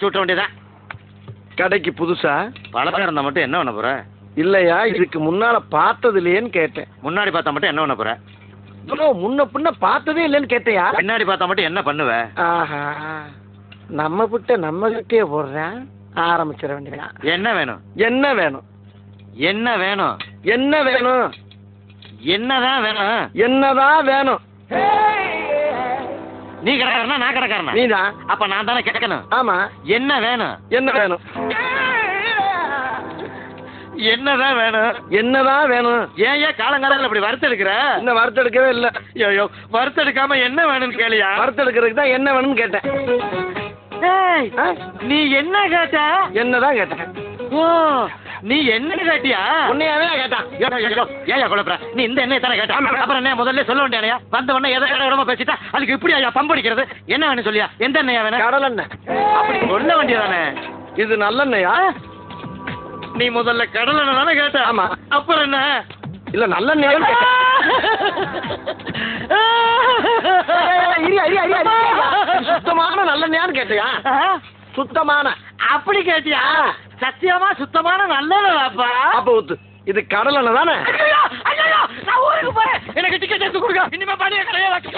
சுட்ட வேண்டியதான். கடைக்கு புதுசா பழக்கம் இருந்தா மட்டும் என்ன பண்ண போற? இல்லையா, இதுக்கு முன்னால பார்த்தது இல்லையேன்னு கேட்டேன். முன்னாடி பார்த்தா மட்டும் என்ன பண்ண போற? முன்ன பின்ன பார்த்ததே இல்லைன்னு கேட்டையா? பின்னாடி பார்த்தா மட்டும் என்ன பண்ணுவ? ஆஹா, நம்ம கிட்ட நம்ம கிட்டே போடுறேன். ஆரம்பிச்சிட வேண்டியதான். என்ன வேணும்? என்ன வேணும்? என்ன வேணும்? என்ன வேணும்? என்னதான் வேணும்? என்னதான் வேணும்? நீ கடைக்காரனா நான் கடைக்காரனா? நீதான். அப்ப நான் தானே கேட்கணும். ஆமா. என்ன வேணும்? என்ன வேணும்? என்னதான் வேணும்? என்னதான் வேணும்? ஏன் காலங்காலத்தில் அப்படி வறுத்தெடுக்கிற? இன்னும் வறுத்தெடுக்கவே இல்ல. ஐயோ, வறுத்தெடுக்காம என்ன வேணும்னு கேளியா? வறுத்தெடுக்கிறதுக்கு தான் என்ன வேணும்னு கேட்டேன். நீ என்ன கேட்ட? என்னதான் கேட்டேன். ஓ, நீ என்ன கேட்டியா? உன்னையாவே கேட்டான். ஏயா குழப்பற? நீ இந்த எண்ணெய் தானே கேட்ட? அப்புறம் என்ன முதல்ல சொல்ல வேண்டியா? வந்த உடனே எதை இடமா பேசிட்டா அதுக்கு இப்படி ஐயா பம்படிக்கிறது? என்ன வேணும் சொல்லியா? எந்த எண்ணெயா வேணும்? கடல் எண்ணெய். அப்படி சொல்ல வேண்டியதானே. இது நல்லெண்ணெயா? நீ முதல்ல கடல் எண்ணெய் தானே கேட்ட? ஆமா. அப்புறம் என்ன? இல்ல நல்லெண்ணெய் கேட்டேன். சுத்தமான நல்லெண்ணெயான்னு கேட்டியா? சுத்தமான. அப்படி கேட்டியா? சத்தியமா சுத்தமான நல்லதாப்பா. அப்ப ஊத்து. இது கடல் எண்ணெய் தானே? நான் ஊருக்கு போறேன். எனக்கு டிக்கெட் எடுத்து கொடுங்க. இனிமே பாடிய கிடையாது.